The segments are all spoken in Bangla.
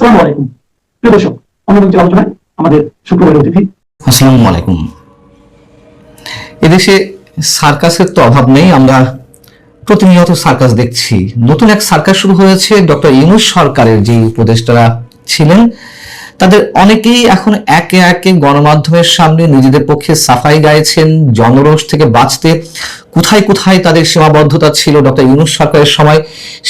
আসসালামু আলাইকুম প্রিয় দর্শক, অন্যদিকে আলোচনায় আমাদের শুক্রবারের অতিথি। আসসালামু আলাইকুম। এদেশে সার্কাসের তো অভাব নেই, আমরা প্রতিনিয়ত সার্কাস দেখছি। নতুন এক সার্কাস শুরু হয়েছে ডক্টর ইউনূস সরকারের যে উপদেষ্টারা ছিলেন তাদের অনেকেই এখন একে একে গণমাধ্যমের সামনে নিজেদের পক্ষে সাফাই গাইছেন। জনরোষ থেকে বাঁচতে কোথায় কোথায় তাদের সীমাবদ্ধতা ছিল ডক্টর ইউনূস সরকারের সময়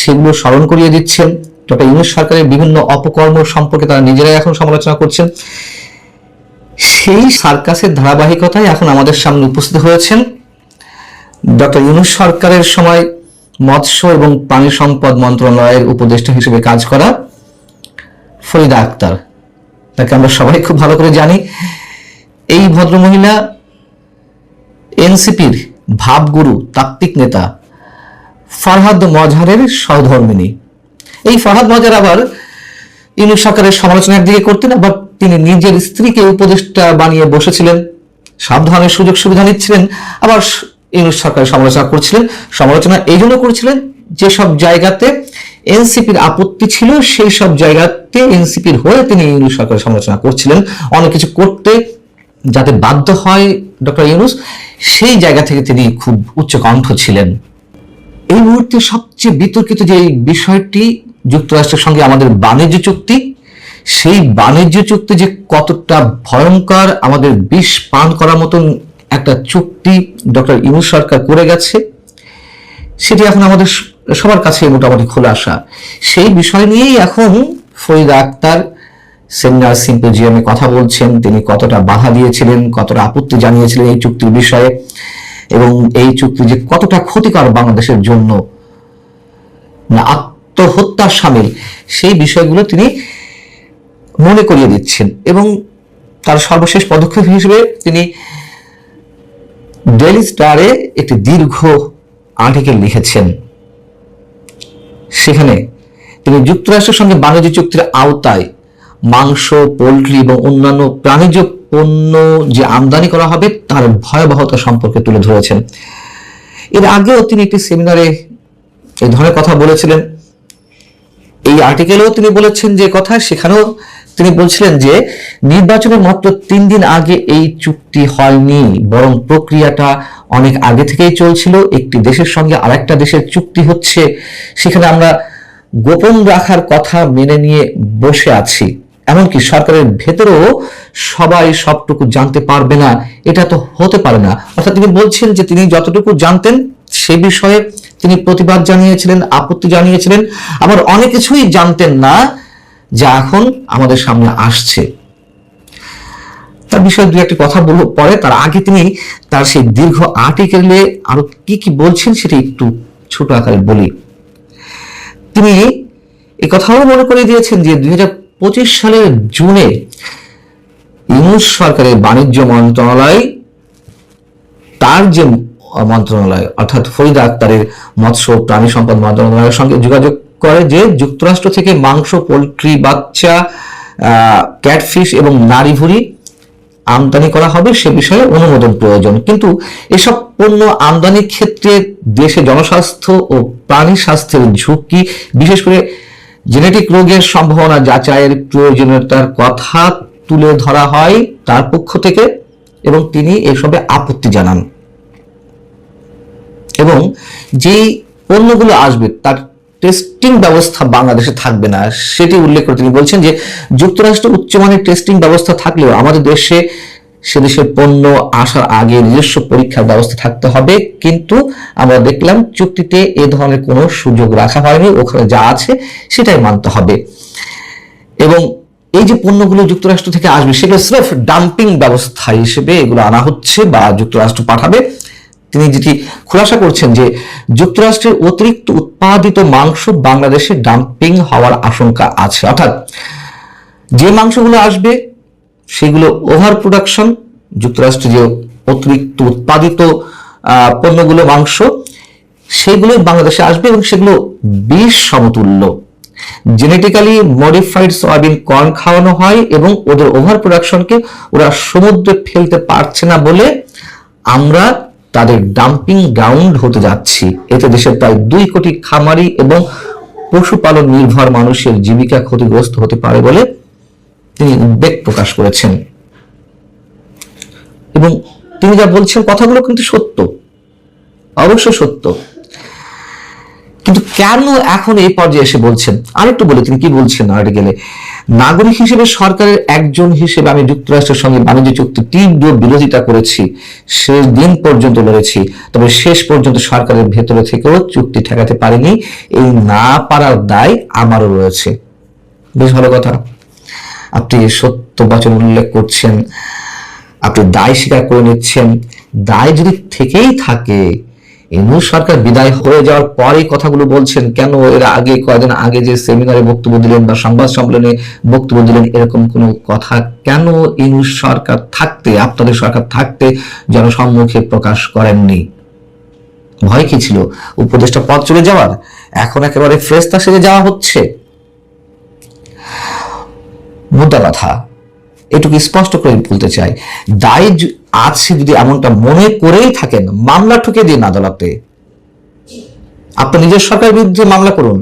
সেগুলো স্মরণ করিয়ে দিচ্ছেন। ডক্টর ইউনূস সরকারের বিভিন্ন অপকর্ম সম্পর্কে তারা নিজেরাই এখন সমালোচনা করছেন। সেই সার্কাসের ধারাবাহিকতায় এখন আমাদের সামনে উপস্থিত হয়েছেন ডক্টর ইউনূস সরকারের সময় মৎস্য এবং প্রাণী সম্পদ মন্ত্রণালয়ের উপদেষ্টা হিসেবে কাজ করা ফরিদা আক্তার। তাকে আমরা সবাই খুব ভালো করে জানি। এই ভদ্রমহিলা এনসিপির ভাবগুরু, তাত্ত্বিক নেতা ফরহাদ মজহারের সহধর্মিণী। এই ফরহাদ মজহার আবার ইউনূস সরকারের সমালোচনা একদিকে করতেন, আবার তিনি নিজের স্ত্রীকে উপদেষ্টা বানিয়ে বসেছিলেন, সব ধরনের সুযোগ সুবিধা নিচ্ছিলেন, আবার ইউনূস সরকারের সমালোচনা করছিলেন। সমালোচনা এই জন্য করছিলেন যেসব জায়গাতে এনসিপির আপত্তি ছিল সেই সব জায়গাতে এনসিপির হয়ে তিনি ইউনূস সরকারের সমালোচনা করছিলেন। অনেক কিছু করতে যাতে বাধ্য হয় ডক্টর ইউনূস, সেই জায়গা থেকে তিনি খুব উচ্চ কণ্ঠ ছিলেন। এই মুহূর্তে সবচেয়ে বিতর্কিত যে বিষয়টি যুক্তরাষ্ট্রের সঙ্গে আমাদের বাণিজ্য চুক্তি, সেই বাণিজ্য চুক্তি যে কতটা ভয়ঙ্কর, আমাদের বিষ পান করার মতন একটা চুক্তি ডক্টর ইউনূস সরকার করে গেছে, সেটি এখন আমাদের সবার কাছে মোটামুটি খোলা আসা। সেই বিষয় নিয়েই এখন ফরিদা আক্তার সেমিনার সিম্পোজিয়ামে কথা বলছেন। তিনি কতটা বাধা দিয়েছিলেন, কতটা আপত্তি জানিয়েছিলেন এই চুক্তির বিষয়ে, এবং এই চুক্তি যে কতটা ক্ষতিকর বাংলাদেশের জন্য, না আত্মহত্যার সামিল, সেই বিষয়গুলো তিনি মনে করিয়ে দিচ্ছেন। এবং তার সর্বশেষ পদক্ষেপ হিসেবে তিনি ডেইলি স্টারে একটি দীর্ঘ আর্টিকেল লিখেছেন। সেখানে তিনি যুক্তরাষ্ট্রের সঙ্গে বাণিজ্য চুক্তির আওতায় মাংস, পোল্ট্রি এবং অন্যান্য প্রাণীজ পণ্য যে আমদানি করা হবে তার ভয়াবহতা সম্পর্কে তুলে ধরেছেন। এর আগেও তিনি একটি সেমিনারে এই ধরনের কথা বলেছিলেন। এই আর্টিকেলেও তিনি বলেছেন যে কথা, সেখানেও তিনি বলছিলেন যে নির্বাচনের মাত্র 3 দিন আগে এই চুক্তি হয়নি, বরং প্রক্রিয়াটা অনেক আগে থেকেই চলছিল। একটি দেশের সঙ্গে আরেকটা দেশের চুক্তি হচ্ছে, সেখানে আমরা গোপন রাখার কথা মেনে নিয়ে বসে আছি। এমনকি সরকারের ভেতরেও সবাই সবটুকু জানতে পারবে না, এটা তো হতে পারে না। অর্থাৎ তিনি বলছেন যে তিনি যতটুকু জানতেন সে বিষয়ে তিনি প্রতিবাদ জানিয়েছিলেন, আপত্তি জানিয়েছিলেন, আবার অনেক কিছুই জানতেন না যা এখন আমাদের সামনে আসছে। তার বিষয়ে দু একটি কথা বলবো পরে, তার আগে তিনি তার সেই দীর্ঘ আর্টিকেলে আরো কি কি বলছেন সেটা একটু ছোট আকারে বলি। তিনি এই কথাও মনে করে দিয়েছেন যে 2025 সালের জুনে ইউনূস সরকারের বাণিজ্য মন্ত্রণালয় তার যে মন্ত্রণালয় অর্থাৎ ফরিদা আক্তারের মৎস্য প্রাণী সম্পদ মন্ত্রণালয়ের সঙ্গে যোগাযোগ করে যে যুক্তরাষ্ট্র থেকে মাংস, পোল্ট্রি, বাচ্চা, ক্যাটফিশ এবং নারী ভুঁড়ি আমদানি করা হবে, সে বিষয়ে অনুমোদন প্রয়োজন। কিন্তু এসব পণ্য আমদানির ক্ষেত্রে দেশে জনস্বাস্থ্য ও প্রাণী স্বাস্থ্যের ঝুঁকি, বিশেষ করে জেনেটিক রোগের সম্ভাবনা যাচাইয়ের প্রয়োজনীয়তার কথা তুলে ধরা হয় তার পক্ষ থেকে, এবং তিনি এসবে আপত্তি জানান। এবং যেই পণ্যগুলো আসবে তার টেস্টিং ব্যবস্থা বাংলাদেশে থাকবে না সেটি উল্লেখ করে তিনি বলছেন যে যুক্তরাষ্ট্র উচ্চমানের টেস্টিং ব্যবস্থা থাকলেও আমাদের দেশে সে দেশের পণ্য আসার আগে নিজস্ব পরীক্ষার ব্যবস্থা থাকতে হবে। কিন্তু আমরা দেখলাম চুক্তিতে এ ধরনের কোনো সুযোগ রাখা হয়নি, ওখানে যা আছে সেটাই মানতে হবে। এবং এই যে পণ্যগুলো যুক্তরাষ্ট্র থেকে আসবে সেগুলো সির্ফ ডাম্পিং ব্যবস্থা হিসেবে এগুলো আনা হচ্ছে বা যুক্তরাষ্ট্র পাঠাবে। তিনি যেটি খোলাসা করছেন যে যুক্তরাষ্ট্রের অতিরিক্ত উৎপাদিত মাংস বাংলাদেশে ডাম্পিং হওয়ার আশঙ্কা আছে। অর্থাৎ যে মাংসগুলো আসবে সেগুলো ওভার প্রোডাকশন, যুক্তরাষ্ট্রে যে অতিরিক্ত উৎপাদিত পণ্যগুলো মাংস সেগুলো বাংলাদেশে আসবে এবং সেগুলো বিষ সমতুল্য। জেনেটিক্যালি মডিফাইড সয়াবিন কর্ন খাওয়ানো হয় এবং ওদের ওভার প্রোডাকশনকে ওরা সমুদ্রে ফেলতে পারছে না বলে আমরা তাদের ডাম্পিং গ্রাউন্ড হতে যাচ্ছি। এতে দেশের প্রায় 2 কোটি খামারি এবং পশুপালন নির্ভর মানুষের জীবিকা ক্ষতিগ্রস্ত হতে পারে বলে তিনি উদ্বেগ প্রকাশ করেছেন। এবং তিনি যা বলছেন কথাগুলো কিন্তু সত্য, অবশ্য সত্য, কিন্তু কেন এখন এই পর্যায়ে এসে বলছেন? আরেকটু বলে তিনি কি বলছেন আর্টিকেলে, নাগরিক হিসেবে সরকারের একজন হিসেবে আমি যুক্তরাষ্ট্রের সঙ্গে বাণিজ্য চুক্তি তীব্র বিরোধিতা করেছি, শেষ দিন পর্যন্ত লড়েছি, তবে শেষ পর্যন্ত সরকারের ভেতরে থেকেও চুক্তি ঠেকাতে পারিনি। এই না পারার দায় আমারও রয়েছে। বেশ ভালো কথা, আপনি সত্য বচন উল্লেখ করছেন, আপনি দায় স্বীকার করে নিচ্ছেন। দায় যদি থেকেই থাকে, ইউনূস সরকার বিদায় হয়ে যাওয়ার পরে কথাগুলো বলছেন কেন? এর আগে কয়েকদিন আগে যে সেমিনারে বক্তব্য দিলেন বা সংবাদ সম্মেলনে বক্তব্য দিলেন, এরকম কোনো কথা কেন ইউনূস সরকার থাকতে, আপনাদের সরকার থাকতে জনসম্মুখে প্রকাশ করেননি? ভয় কি ছিল? উপদেষ্টা পদ চলে যাওয়ার? এখন একেবারে ফেরেশতা সেজে যাওয়া হচ্ছে। মুদ্রা কথা এটুকু স্পষ্ট করে বলতে চাই, দায় আছে যদি এমনটা মনে করেই থাকেন, মামলা ঠুকে দিন আদালতে। আপনার নিজের সরকারের বিরুদ্ধে মামলা করুন,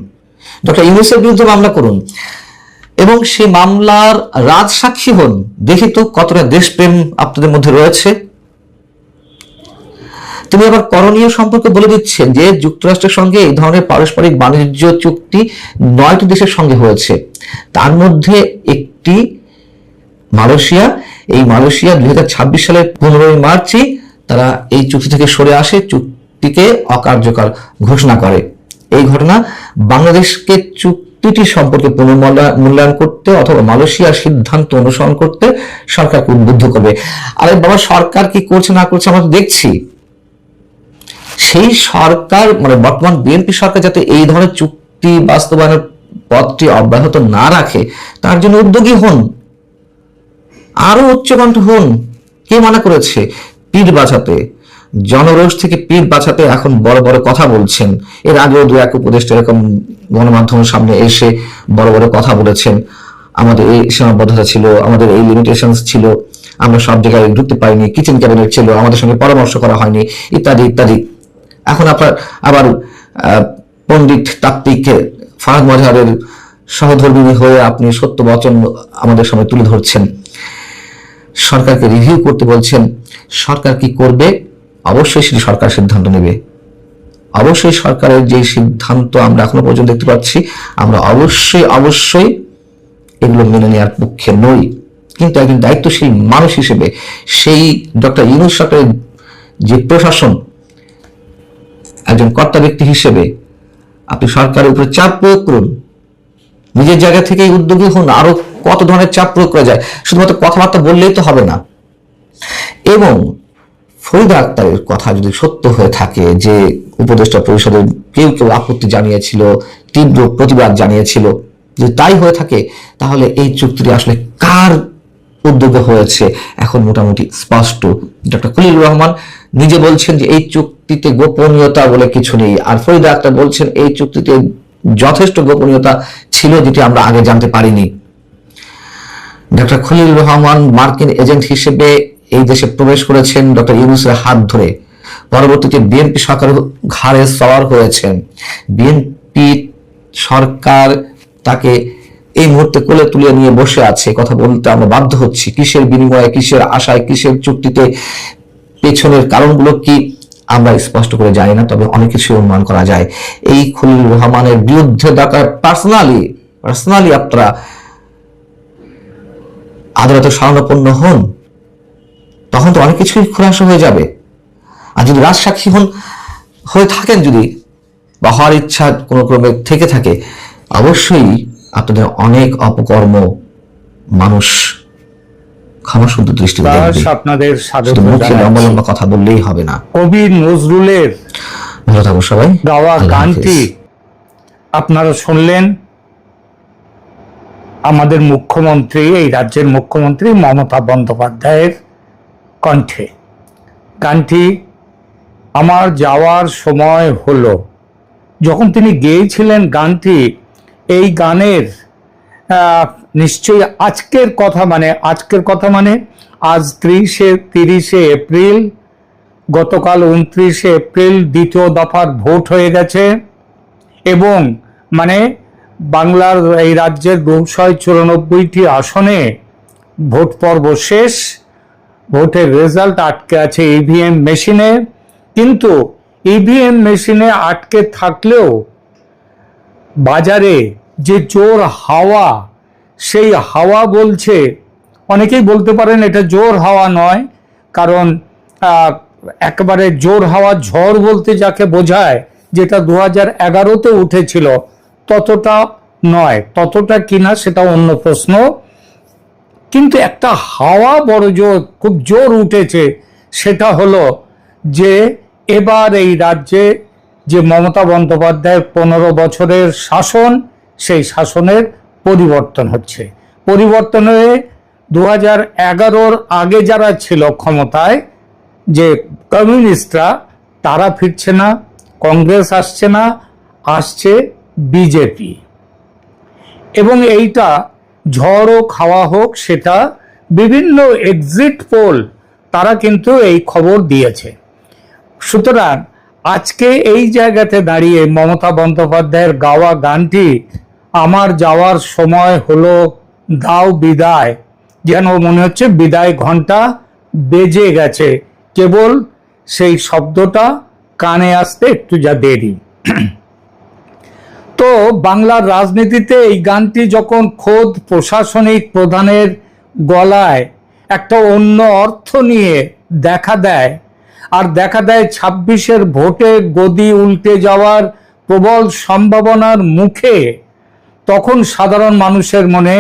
ডক্টর ইউনূসের বিরুদ্ধে মামলা করুন, এবং সেই মামলার রাজসাক্ষী হন। দেখি তো কতটা দেশপ্রেম আপনাদের মধ্যে রয়েছে। তিনি আবার করণীয় সম্পর্কে বলে দিচ্ছেন যে যুক্তরাষ্ট্রের সঙ্গে এই ধরনের পারস্পরিক বাণিজ্য চুক্তি 9টি দেশের সঙ্গে হয়েছে, তার মধ্যে একটি মালয়েশিয়া। এই মালয়েশিয়া 2026 সালের 15 মার্চই তারা এই চুক্তি থেকে সরে আসে, চুক্তিকে অকার্যকর ঘোষণা করে। এই ঘটনা বাংলাদেশকে চুক্তিটি সম্পর্কে পুনর্মূল্যায়ন করতে অথবা মালয়েশিয়ার সিদ্ধান্ত অনুসরণ করতে সরকারকে উদ্বুদ্ধ করবে। আরে বাবা, সরকার কি করছে না করছে আমরা দেখছি। সেই সরকার, মানে বর্তমান বিএনপি সরকার, যাতে এই ধরনের চুক্তি বাস্তবায়নের পথটি অব্যাহত না রাখে তার জন্য উদ্যোগী হন, আরো উচ্চকণ্ঠ হন। কে মানা করেছে? পিঠ বাঁচাতে, জনরোষ থেকে পিঠ বাঁচাতে এখন বড় বড় কথা বলছেন। এর আগেও 2-1 উপদেষ্টা এরকম গণমাধ্যমের সামনে এসে বড় বড় কথা বলেছেন, আমাদের এই সীমাবদ্ধতা ছিল, আমাদের এই লিমিটেশনস ছিল, আমরা সব জায়গায় ঢুকতে পারিনি, কিচেন ক্যাবিনেট ছিল, আমাদের সঙ্গে পরামর্শ করা হয়নি, ইত্যাদি ইত্যাদি। এখন আপনার আবার পণ্ডিত তাত্ত্বিক ফারাদ মজহারের সহধর্মিণী হয়ে আপনি সত্য বচন আমাদের সামনে তুলে ধরছেন, সরকারকে রিভিউ করতে বলছেন। সরকার কি করবে? অবশ্যই সেটি সরকার সিদ্ধান্ত নেবে। অবশ্যই সরকারের যে সিদ্ধান্ত আমরা এখনো পর্যন্ত দেখতে পাচ্ছি, আমরা অবশ্যই এগুলো মেনে নেওয়ার পক্ষে নই। কিন্তু একজন দায়িত্বশীল মানুষ হিসেবে সেই ডক্টর ইউনূস সরকারের যে প্রশাসন, একজন কর্তা ব্যক্তি হিসেবে আপনি সরকারের উপরে চাপ প্রয়োগ করুন, নিজের জায়গা থেকেই উদ্যোগী হন। আরো কত ধরনের চাপ প্রয়োগ করা যায়, শুধুমাত্র কথাবার্তা বললেই তো হবে না। এবং ফরিদা আক্তারের কথা যদি সত্য হয়ে থাকে যে উপদেষ্টা পরিষদের কেউ কেউ আপত্তি জানিয়েছিল, তীব্র প্রতিবাদ জানিয়েছিল, যদি তাই হয়ে থাকে তাহলে এই চুক্তিটি আসলে কার উদ্যোগে হয়েছে এখন মোটামুটি স্পষ্ট। ডক্টর খলিলুর রহমান নিজে বলছেন যে এই চুক্তিতে গোপনীয়তা বলে কিছু নেই, আর ফরিদা আক্তার বলছেন এই চুক্তিতে যথেষ্ট গোপনীয়তা ছিল যেটি আমরা আগে জানতে পারিনি। ডক্টর খলিলুর রহমান মার্কিন এজেন্ট হিসেবে এই দেশে প্রবেশ করেছেন ডক্টর ইউনূসের হাত ধরে, পরবর্তীতে বিএনপি সরকারের ঘাড়ে সওয়ার হয়েছেন। বিএনপি সরকার তাকে এই মুহূর্তে কোলে তুলে নিয়ে বসে আছে। কথা বলতে আমরা বাধ্য হচ্ছি, কিসের বিনিময়ে, কিসের আশায়, কিসের চুক্তিতে, পেছনের কারণগুলো কি আমরা স্পষ্ট করে জানি না, তবে অনেক কিছু অনুমান করা যায়। এই খলিলুর রহমানের বিরুদ্ধে দরকার পার্সোনালি আপনারা আদালতে শরণাপন্ন হন, তখন তো অনেক কিছুই খোলাসা হয়ে যাবে। আর যদি রাজসাক্ষী হয়ে থাকেন, যদি বা হওয়ার ইচ্ছা কোনো ক্রমে থেকে থাকে, অবশ্যই আপনাদের অনেক অপকর্ম মানুষ ক্ষমাসুন্দর দৃষ্টিতে দেখবে। আপনাদের লম্বা কথা বললেই হবে না। কবি নজরুলের ভালো থাকো সবাই। গাওয়া গানটি আপনারা শুনলেন আমাদের মুখ্যমন্ত্রী, এই রাজ্যের মুখ্যমন্ত্রী মমতা বন্দ্যোপাধ্যায়ের কণ্ঠে। গানটি আমার যাওয়ার সময় হলো। যখন তিনি গেয়েছিলেন গানটি, এই গানের নিশ্চয়ই আজকের কথা মানে আজ 30 এপ্রিল, গতকাল 29 এপ্রিল দ্বিতীয় দফার ভোট হয়ে গেছে এবং মানে বাংলার এই রাজ্যের 294টি আসনে ভোট পর্ব শেষ, ভোটের রেজাল্ট আটকে আছে ইভিএম মেশিনে। কিন্তু ইভিএম মেশিনে আটকে থাকলেও বাজারে যে জোর হাওয়া, সেই হাওয়া বলছে, অনেকেই বলতে পারেন এটা জোর হাওয়া নয়, কারণ একেবারে জোর হাওয়া ঝড় বলতে যাকে বোঝায়, যেটা 2011-তে উঠেছিল, ততটা নয়। ততটা কিনা সেটা অন্য প্রশ্ন, কিন্তু একটা হাওয়া বড় জোর, খুব জোর উঠেছে। সেটা হলো যে এবার এই রাজ্যে যে মমতা বন্দ্যোপাধ্যায়ের 15 বছরের শাসন, সেই শাসনের পরিবর্তন হচ্ছে। পরিবর্তন হয়ে 2011-র আগে যারা ছিল ক্ষমতায়, যে কমিউনিস্টরা, তারা ফিরছে না, কংগ্রেস আসছে না, আসছে বিজেপি। এবং এইটা ঝড় হোক হাওয়া হোক, সেটা বিভিন্ন এক্সিট পোল তারা কিন্তু এই খবর দিয়েছে। সুতরাং আজকে এই জায়গাতে দাঁড়িয়ে মমতা বন্দ্যোপাধ্যায়ের গাওয়া গানটি, আমার যাওয়ার সময় হলো দাও বিদায়, যেন মনে হচ্ছে বিদায় ঘন্টা বেজে গেছে, কেবল সেই শব্দটা কানে আসতে একটু যা দেরি। তো বাংলার রাজনীতিতে এই গানটি যখন খোদ প্রশাসনিক প্রধানের গলায় একটা অন্য অর্থ নিয়ে দেখা দেয়, আর দেখা দেয় 26-এর ভোটে গদি উল্টে যাওয়ার প্রবল সম্ভাবনার মুখে, তখন সাধারণ মানুষের মনে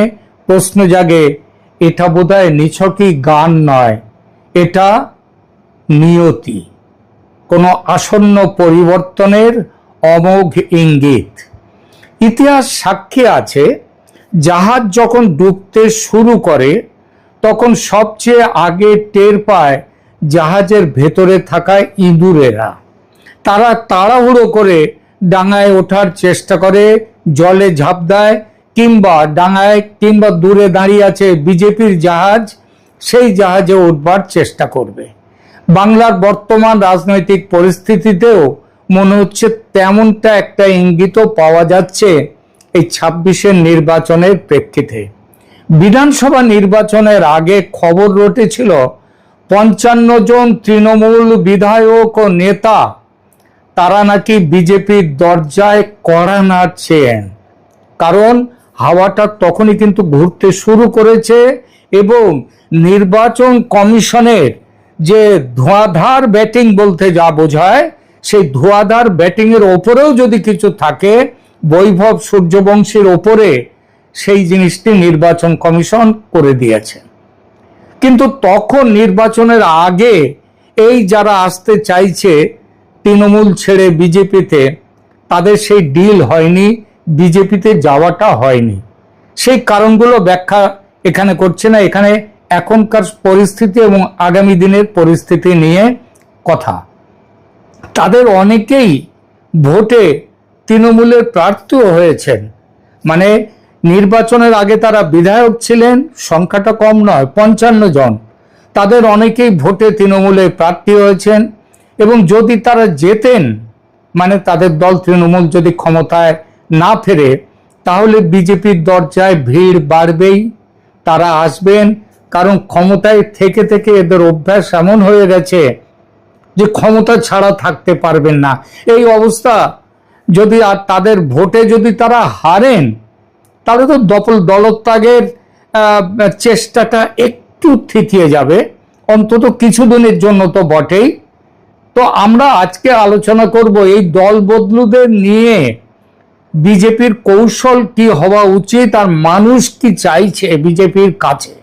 প্রশ্ন জাগে, এটা বোধহয় নিছকই গান নয়, এটা নিয়তি, কোনো আসন্ন পরিবর্তনের অমোঘ ইঙ্গিত। ইতিহাস সাক্ষী আছে, জাহাজ যখন ডুবতে শুরু করে তখন সবচেয়ে আগে টের পায় জাহাজের ভেতরে থাকা ইঁদুরেরা। তারা তাড়াহুড়ো করে ডাঙায় ওঠার চেষ্টা করে, জলে ঝাঁপ দেয়, কিংবা ডাঙায় কিংবা দূরে দাঁড়িয়ে আছে বিজেপির জাহাজ, সেই জাহাজে উঠবার চেষ্টা করবে। বাংলার বর্তমান রাজনৈতিক পরিস্থিতিতেও মনে হচ্ছে তেমনটা একটা ইঙ্গিতও পাওয়া যাচ্ছে এই 26-এর নির্বাচনের প্রেক্ষিতে। বিধানসভা নির্বাচনের আগে খবর রটেছিল 55 জন তৃণমূল বিধায়ক ও নেতা তারা নাকি বিজেপির দরজায় কড়া নাড়ছেন, কারণ হাওয়াটা তখনই কিন্তু ঘুরতে শুরু করেছে। এবং নির্বাচন কমিশনের যে ধোঁয়াধার ব্যাটিং বলতে যা বোঝায়, সেই ধোঁয়াধার ব্যাটিং এর ওপরেও যদি কিছু থাকে, বৈভব সূর্যবংশীর ওপরে, সেই জিনিসটি নির্বাচন কমিশন করে দিয়েছে। কিন্তু তখন নির্বাচনের আগে এই যারা আসতে চাইছে তৃণমূল ছেড়ে বিজেপিতে, তাদের সেই ডিল হয়নি, বিজেপিতে যাওয়াটা হয়নি। সেই কারণগুলো ব্যাখ্যা এখানে করছে না, এখানে এখনকার পরিস্থিতি এবং আগামী দিনের পরিস্থিতি নিয়ে কথা। তাদের অনেকেই ভোটে তৃণমূলের প্রার্থীও হয়েছেন, মানে নির্বাচনের আগে তারা বিধায়ক ছিলেন, সংখ্যাটা কম নয়, 55 জন। তাদের অনেকেই ভোটে তৃণমূলের প্রার্থী হয়েছেন, এবং যদি তারা জেতেন, মানে তাদের দল তৃণমূল যদি ক্ষমতায় না ফেরে, তাহলে বিজেপির দরজায় ভিড় বাড়বেই, তারা আসবেন। কারণ ক্ষমতায় থেকে থেকে এদের অভ্যাস এমন হয়ে গেছে যে ক্ষমতা ছাড়া থাকতে পারবেন না। এই অবস্থা যদি আর তাদের ভোটে যদি তারা হারেন, তাহলে তো দলত্যাগের চেষ্টাটা একটু থিতিয়ে যাবে, অন্তত কিছুদিনের জন্য তো বটেই। তো আমরা আজকে আলোচনা করব এই দল বদলুদের নিয়ে বিজেপির কৌশল কি হওয়া উচিত, আর মানুষ কি চাইছে বিজেপির কাছে,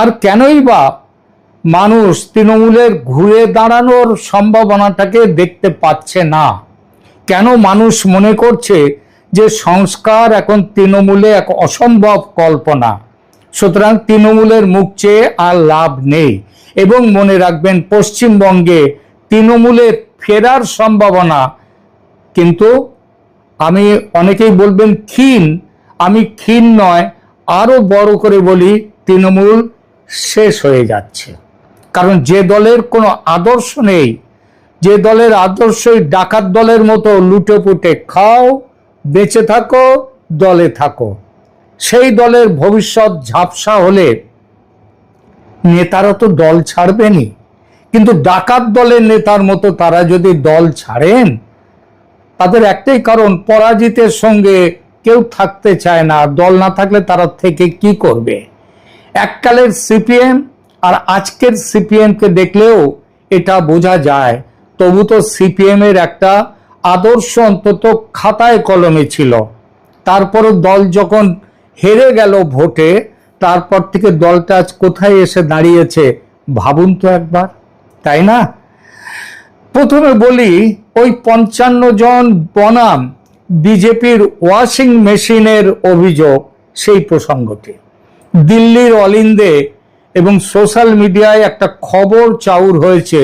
আর কেনই বা মানুষ তৃণমূলের ঘুরে দাঁড়ানোর সম্ভাবনাটাকে দেখতে পাচ্ছে না, কেন মানুষ মনে করছে যে সংস্কার এখন তৃণমূলে এক অসম্ভব কল্পনা, সুতরাং তৃণমূলের মুখ চেয়ে আর লাভ নেই। এবং মনে রাখবেন, পশ্চিমবঙ্গে তৃণমূলের ফেরার সম্ভাবনা কিন্তু, আমি অনেকেই বলবেন ক্ষীণ, আমি ক্ষীণ নয়, আরো বড় করে বলি, তৃণমূল শেষ হয়ে যাচ্ছে। কারণ যে দলের কোনো আদর্শ নেই, যে দলের আদর্শই ডাকাত দলের মতো লুটে পুটে খাও, বেঁচে থাকো, দলে থাকো। সেই দলের ভবিষ্যৎ ঝাপসা হলে নেতারা তো দল ছাড়বেনই, কিন্তু ডাকাত দলের নেতার মতো তারা যদি দল ছাড়েন, তাদের একটাই কারণ, পরাজিতের সঙ্গে কেউ থাকতে চায় না। দল না থাকলে তারা থেকে কি করবে? এককালের সিপিএম আর আজকের সিপিএম কে দেখলেও এটা বোঝা যায়। তবু তো সিপিএম এর একটা আদর্শ অন্তত খাতায় কলমে ছিল। তারপরও দল যখন হেরে গেল ভোটে, তারপর থেকে দলটা আজ কোথায় এসে দাঁড়িয়েছে ভাবুন তো একবার, তাই না? প্রথমে বলি ওই 55 জন বনাম বিজেপির ওয়াশিং মেশিনের অভিযোগ, সেই প্রসঙ্গটি। দিল্লির অলিন্দে এবং সোশ্যাল মিডিয়ায় একটা খবর চাউর হয়েছে,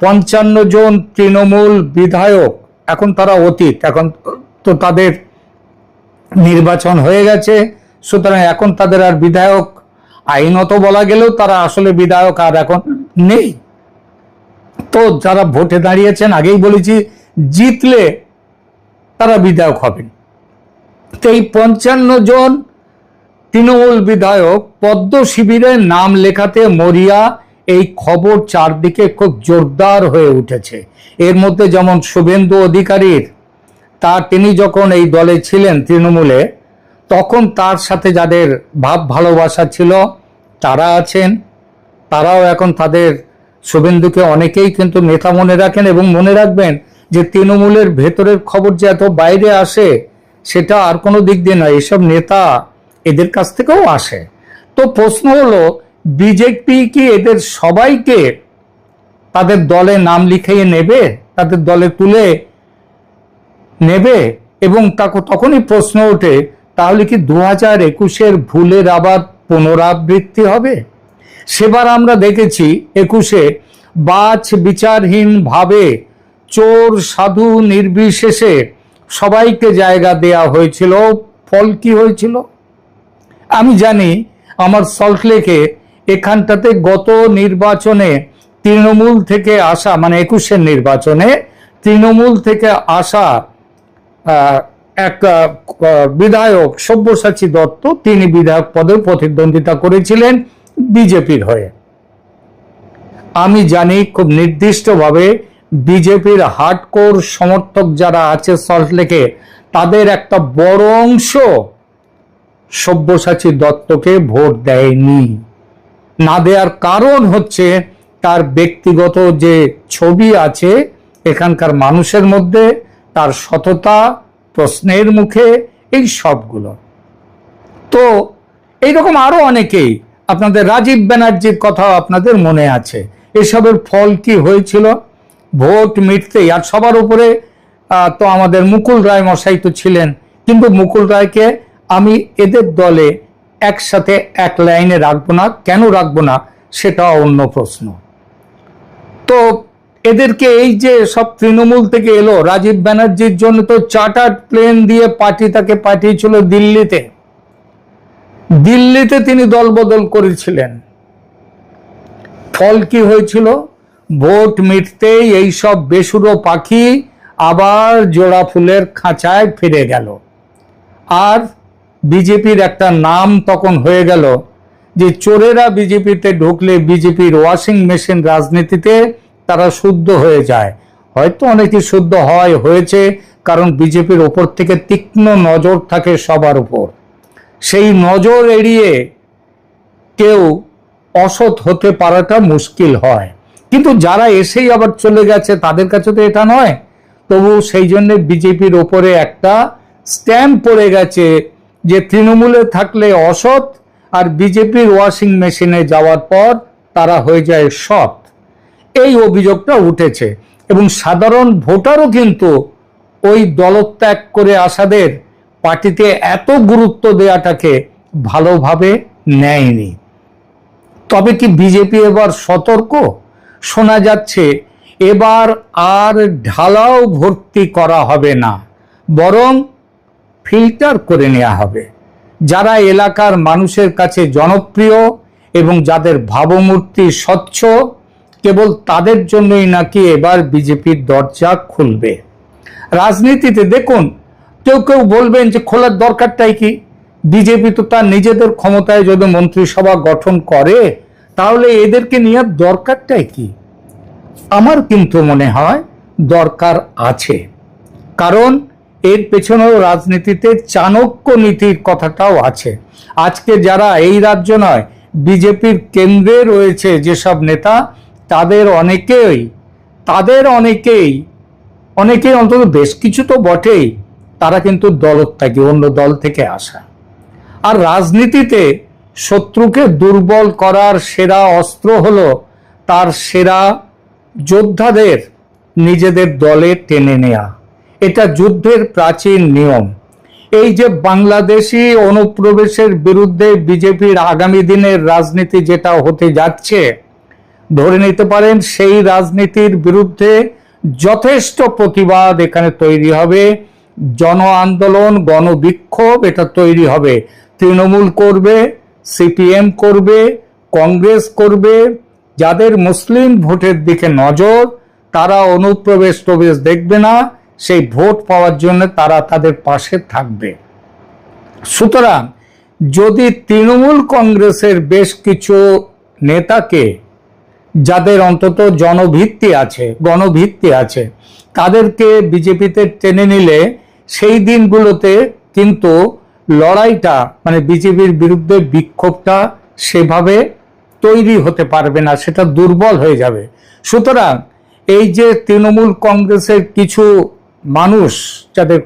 55 জন তৃণমূল বিধায়ক, এখন তারা অতীত, এখন তো তাদের নির্বাচন হয়ে গেছে, সুতরাং এখন তাদের আর বিধায়ক আইনত বলা গেলেও তারা আসলে বিধায়ক আর এখন নেই। তো যারা ভোটে দাঁড়িয়েছেন, আগেই বলেছি, জিতলে তারা বিধায়ক হবেন। তো এই 55 জন তৃণমূল বিধায়ক পদ্ম শিবিরে নাম লেখাতে মরিয়া, এই খবর চারদিকে খুব জোরদার হয়ে উঠেছে। এর মধ্যে যেমন শুভেন্দু অধিকারীর, তিনি যখন এই দলে ছিলেন তৃণমূলে, তখন তার সাথে যাদের ভাব ভালোবাসা ছিল তারা আছেন, তারাও এখন তাদের, শুভেন্দুকে অনেকেই কিন্তু নেতা মনে রাখেন। এবং মনে রাখবেন যে তৃণমূলের ভেতরের খবর যে এত বাইরে আসে, সেটা আর কোনো দিক দিয়ে নয়, এসব নেতা এদের কাছ থেকেও আসে। তো প্রশ্ন হলো, বিজেপি কি এদের সবাইকে তাদের দলে নাম লিখিয়ে নেবে, তাদের দলে তুলে নেবে? এবং তখনই প্রশ্ন ওঠে, তাহলে কি 2021-এর ভুলের আবার পুনরাবৃত্তি হবে? সেবার আমরা দেখেছি 21-এ বাছ বিচারহীন ভাবে চোর সাধু নির্বিশেষে সবাইকে জায়গা দেয়া হয়েছিল। ফল কি হয়েছিল? আমি জানি আমার সল্টলেকে এখানটাতে গত নির্বাচনে তৃণমূল থেকে আসা, মানে 21-এর নির্বাচনে তৃণমূল থেকে আসা এক বিধায়ক সব্যসাচী দত্ত, তিনি বিধায়ক পদে প্রতিদ্বন্দ্বিতা করেছিলেন বিজেপির হয়ে। আমি জানি খুব নির্দিষ্টভাবে বিজেপির হার্ডকোর সমর্থক যারা আছে সল্টলেকে, তাদের একটা বড় অংশ সব্যসাচী দত্তকে ভোট দেয়নি। না দেওয়ার কারণ হচ্ছে তার ব্যক্তিগত যে ছবি আছে এখানকার মানুষের মধ্যে, তার সততা প্রশ্নের মুখে, এই সবগুলো। তো এইরকম আরো অনেকেই, আপনাদের রাজীব ব্যানার্জির কথাও আপনাদের মনে আছে। এসবের ফল কি হয়েছিল? ভোট মিটতেই, আর সবার উপরে তো আমাদের মুকুল রায় মশাই তো ছিলেন, কিন্তু মুকুল রায়কে আমি এদের দলে একসাথে এক লাইনে রাখবো না। কেন রাখবো না সেটা অন্য প্রশ্ন। তো এদেরকে, এই যে সব তৃণমূল থেকে এলো, রাজীব ব্যানার্জির জন্য তো চার্টার্ড প্লেন দিয়ে পার্টি তাকে পাঠিয়েছিল দিল্লিতে। দিল্লিতে তিনি দলবদল করেছিলেন। ফল কি হয়েছিল? ভোট মিটতেই এই সব বেসুরো পাখি আবার জোড়া ফুলের খাঁচায় ফিরে গেল। আর বিজেপির একটা নাম তখন হয়ে গেল যে চোরেরা বিজেপিতে ঢুকলে বিজেপির ওয়াশিং মেশিন রাজনীতিতে তারা শুদ্ধ হয়ে যায়। হয়তো অনেকে শুদ্ধ হয়েছে, কারণ বিজেপির ওপর থেকে তীক্ষ্ণ নজর থাকে সবার উপর। সেই নজর এড়িয়ে কেউ অসৎ হতে পারাটা মুশকিল হয়। কিন্তু যারা এসেই আবার চলে গেছে তাদের কাছে তো এটা নয়। তবু সেই জন্য বিজেপির ওপরে একটা স্ট্যাম্প পড়ে গেছে যে তৃণমূলে থাকলে অসৎ, আর বিজেপির ওয়াশিং মেশিনে যাওয়ার পর তারা হয়ে যায় সৎ। এই অভিযোগটা উঠেছে এবং সাধারণ ভোটারও কিন্তু ওই দলত্যাগ করে আসাদের পার্টিতে এত গুরুত্ব দেওয়াটাকে ভালোভাবে নেয়নি। তবে কি বিজেপি এবার সতর্ক? শোনা যাচ্ছে এবার আর ঢালাও ভর্তি করা হবে না, বরং ফিল্টার করে নেওয়া হবে। যারা এলাকার মানুষের কাছে জনপ্রিয় এবং যাদের ভাবমূর্তি স্বচ্ছ, কেবল তাদের জন্যই নাকি এবার বিজেপির দরজা খুলবে। রাজনীতিতে দেখুন, কেউ কেউ বলবেন যে খোলার দরকারটাই কি, বিজেপি তো তার নিজেদের ক্ষমতায় যদি মন্ত্রিসভা গঠন করে তাহলে এদেরকে নিয়ে দরকারটাই কি। আমার কিন্তু মনে হয় দরকার আছে, কারণ এর পেছনেও রাজনীতিতে চাণক্য নীতির কথাটাও আছে। আজকে যারা এই রাজ্য নয় বিজেপির কেন্দ্রে রয়েছে যেসব নেতা, তাদের অনেকেই অন্তত বেশ কিছু তো বটেই, তারা কিন্তু দলত্যাগী, অন্য দল থেকে আসা। আর রাজনীতিতে শত্রুকে দুর্বল করার সেরা অস্ত্র হলো তার সেরা যোদ্ধাদের নিজেদের দলে টেনে নেয়া। এটা যুদ্ধের প্রাচীন নিয়ম। এই যে বাংলাদেশি অনুপ্রবেশের বিরুদ্ধে বিজেপির আগামী দিনের রাজনীতি যেটা হতে যাচ্ছে, ধরে নিতে পারেন সেই রাজনীতির বিরুদ্ধে যথেষ্ট প্রতিবাদ এখানে তৈরি হবে, জন আন্দোলন, গণবিক্ষোভ এটা তৈরি হবে। তৃণমূল করবে, সিপিএম করবে, কংগ্রেস করবে। যাদের মুসলিম ভোটের দিকে নজর, তারা অনুপ্রবেশ দেখবে না, সেই ভোট পাওয়ার জন্য তারা তাদের পাশে থাকবে। সুতরাং যদি তৃণমূল কংগ্রেসের বেশ কিছু নেতাকে, যাদের অন্তত গণভিত্তি আছে, তাদেরকে বিজেপিতে টেনে নিলে সেই দিনগুলোতে কিন্তু লড়াইটা মানে বিজেপির বিরুদ্ধে বিক্ষোভটা সেভাবে তৈরি হতে পারবে না, সেটা দুর্বল হয়ে যাবে। সুতরাং এই যে তৃণমূল কংগ্রেসের কিছু মানুষ যাদের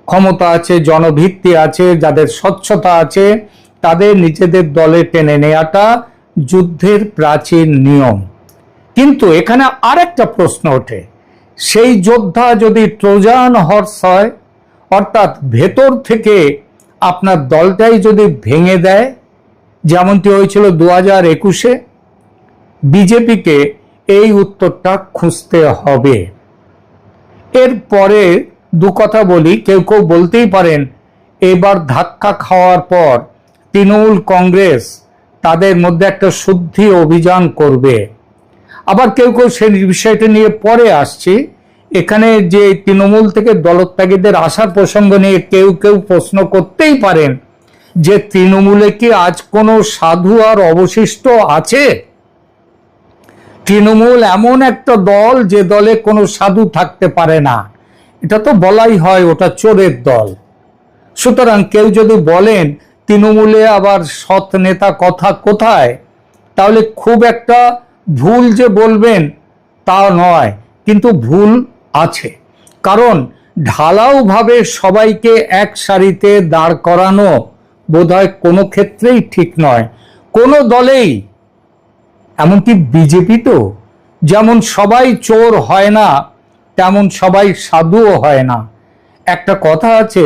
ক্ষমতা আছে, জনভিত্তি আছে, যাদের স্বচ্ছতা আছে, তাদের নিজেদের দলে টেনে নেওয়াটা যুদ্ধের প্রাচীন নিয়ম। কিন্তু এখানে আরেকটা প্রশ্ন ওঠে, সেই যোদ্ধা যদি ট্রোজান হর্স হয়, অর্থাৎ ভেতর থেকে আপনার দলটাই যদি ভেঙে দেয়, যেমনটি হয়েছিল 2021-এ, বিজেপিকে এই উত্তরটা খুঁজতে হবে। এরপরে দু কথা বলি, কেউ কেউ বলতেই পারেন এবার ধাক্কা খাওয়ার পর তৃণমূল কংগ্রেস তাদের মধ্যে একটা শুদ্ধি অভিযান করবে। আবার কেউ কেউ সেই বিষয়টা নিয়ে পরে আসছি। এখানে যে তৃণমূল থেকে দলত্যাগীদের আসার প্রসঙ্গ নিয়ে কেউ কেউ প্রশ্ন করতেই পারেন যে তৃণমূলে কি আজ কোনো সাধু আর অবশিষ্ট আছে? তৃণমূল এমন একটা দল যে দলে কোনো সাধু থাকতে পারে না, এটা তো বলাই হয় ওটা চোরের দল। সুতরাং কেউ যদি বলেন তৃণমূলে আবার সৎ নেতা কথা কোথায়, তাহলে খুব একটা ভুল যে বলবেন তা নয়, কিন্তু ভুল আছে। কারণ ঢালাওভাবে সবাইকে এক সারিতে দাঁড় করানো বোধহয় কোনো ক্ষেত্রেই ঠিক নয়, কোনো দলেই। এমনকি বিজেপি তো যেমন সবাই চোর হয় না, তেমন সবাই সাধুও হয় না। একটা কথা আছে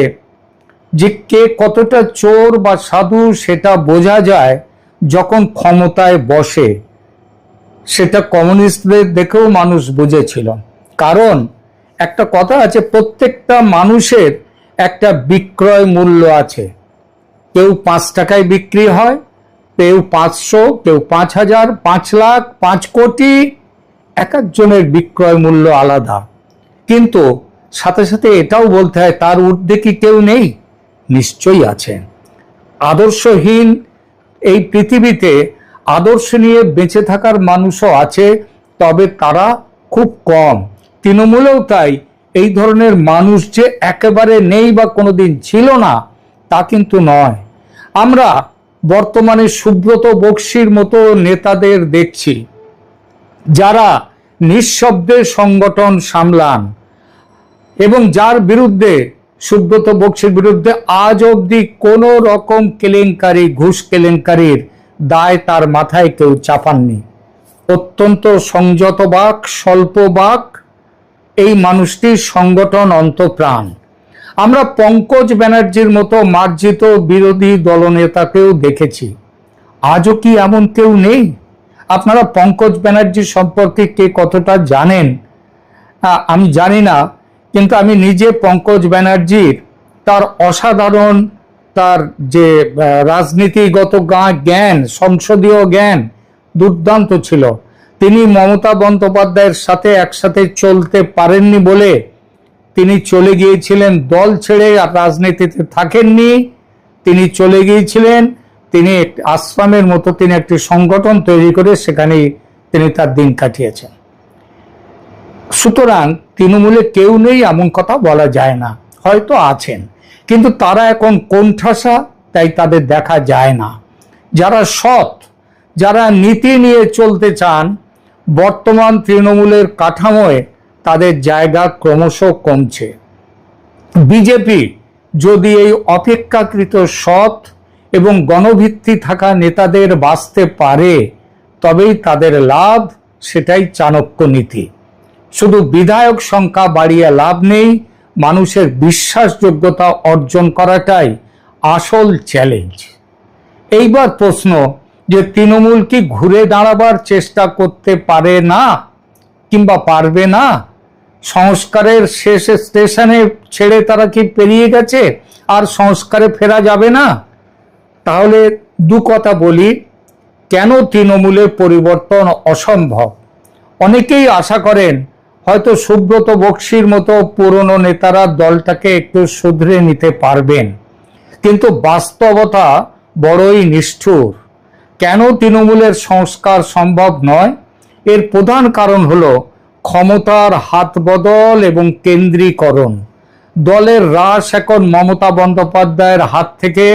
যে কে কতটা চোর বা সাধু সেটা বোঝা যায় যখন ক্ষমতায় বসে। সেটা কমিউনিস্টদের দেখেও মানুষ বুঝেছিল। কারণ একটা কথা আছে, প্রত্যেকটা মানুষের একটা বিক্রয় মূল্য আছে। কেউ 5 টাকায় বিক্রি হয়, কেউ 500, কেউ 5000, 5 লাখ, 5 কোটি, এক একজনের বিক্রয় মূল্য আলাদা। কিন্তু সাথে সাথে এটাও বলতে হয় তার ঊর্ধ্বে কি কেউ নেই? নিশ্চয়ই আছে। আদর্শহীন এই পৃথিবীতে আদর্শ নিয়ে বেঁচে থাকার মানুষও আছে, তবে তারা খুব কম। তৃণমূলেও তাই এই ধরনের মানুষ যে একেবারে নেই বা কোনোদিন ছিল না তা কিন্তু নয়। আমরা বর্তমানে সুব্রত বক্সির মতো নেতাদের দেখছি যারা নিঃশব্দে সংগঠন সামলান, এবং যার বিরুদ্ধে, সুব্রত বক্সির বিরুদ্ধে আজ অবধি কোনো রকম কেলেঙ্কারি, ঘুষ কেলেঙ্কারির দায় তার মাথায় কেউ চাপাননি। অত্যন্ত সংযত বাক, স্বল্প বাক এই মানুষটির সংগঠন অন্তঃপ্রাণ। আমরা পঙ্কজ ব্যানার্জির মতো মার্জিত বিরোধী দলনেতাকেও দেখেছি। আজও কি এমন কেউ নেই? আপনারা পঙ্কজ ব্যানার্জি সম্পর্কে কে কতটা জানেন আমি জানি না, কিন্তু আমি নিজে পঙ্কজ ব্যানার্জির তার অসাধারণ, তার যে রাজনীতিগত জ্ঞান, সংসদীয় জ্ঞান দুর্দান্ত ছিল। তিনি মমতা বন্দ্যোপাধ্যায়ের সাথে একসাথে চলতে পারেননি বলে তিনি চলে গিয়েছিলেন দল ছেড়ে, আর রাজনীতিতে থাকেননি। তিনি চলে গিয়েছিলেন, তিনি আশ্রমের মতো তিনি একটি সংগঠন তৈরি করে সেখানেই তিনি তার দিন কাটিয়েছেন। সুতরাং তৃণমূলে কেউ নেই এমন কথা বলা যায় না, হয়তো আছেন, কিন্তু তারা এখন কোণঠাসা, তাই তাদের দেখা যায় না। যারা সৎ, যারা নীতি নিয়ে চলতে চান, বর্তমান তৃণমূলের কাঠামোয় তাদের জায়গা ক্রমশ কমছে। বিজেপি যদি এই অপেক্ষাকৃত সৎ এবং গণভিত্তি থাকা নেতাদের বাঁচতে পারে, তবেই তাদের লাভ, সেটাই চাণক্য নীতি। শুধু বিধায়ক সংখ্যা বাড়িয়ে লাভ নেই, মানুষের বিশ্বাসযোগ্যতা অর্জন করাটাই আসল চ্যালেঞ্জ। এইবার প্রশ্ন যে তৃণমূল কি ঘুরে দাঁড়াবার চেষ্টা করতে পারে না কিংবা পারবে না? সংস্কারের শেষ স্টেশনে ছেড়ে তারা কি পেরিয়ে গেছে, আর সংস্কারে ফেরা যাবে না? তাহলে দু কথা বলি, কেন তৃণমূলের পরিবর্তন অসম্ভব। অনেকেই আশা করেন হয়তো সুব্রত বক্সির মতো পুরনো নেতারা দলটাকে একটু শুধরে নিতে পারবেন, কিন্তু বাস্তবতা বড়ই নিষ্ঠুর। কেন তৃণমূলের সংস্কার সম্ভব নয়? এর প্রধান কারণ হলো ক্ষমতার হাত বদল এবং কেন্দ্রীকরণ। দলের রাশ এখন মমতা বন্দ্যোপাধ্যায়ের হাত থেকে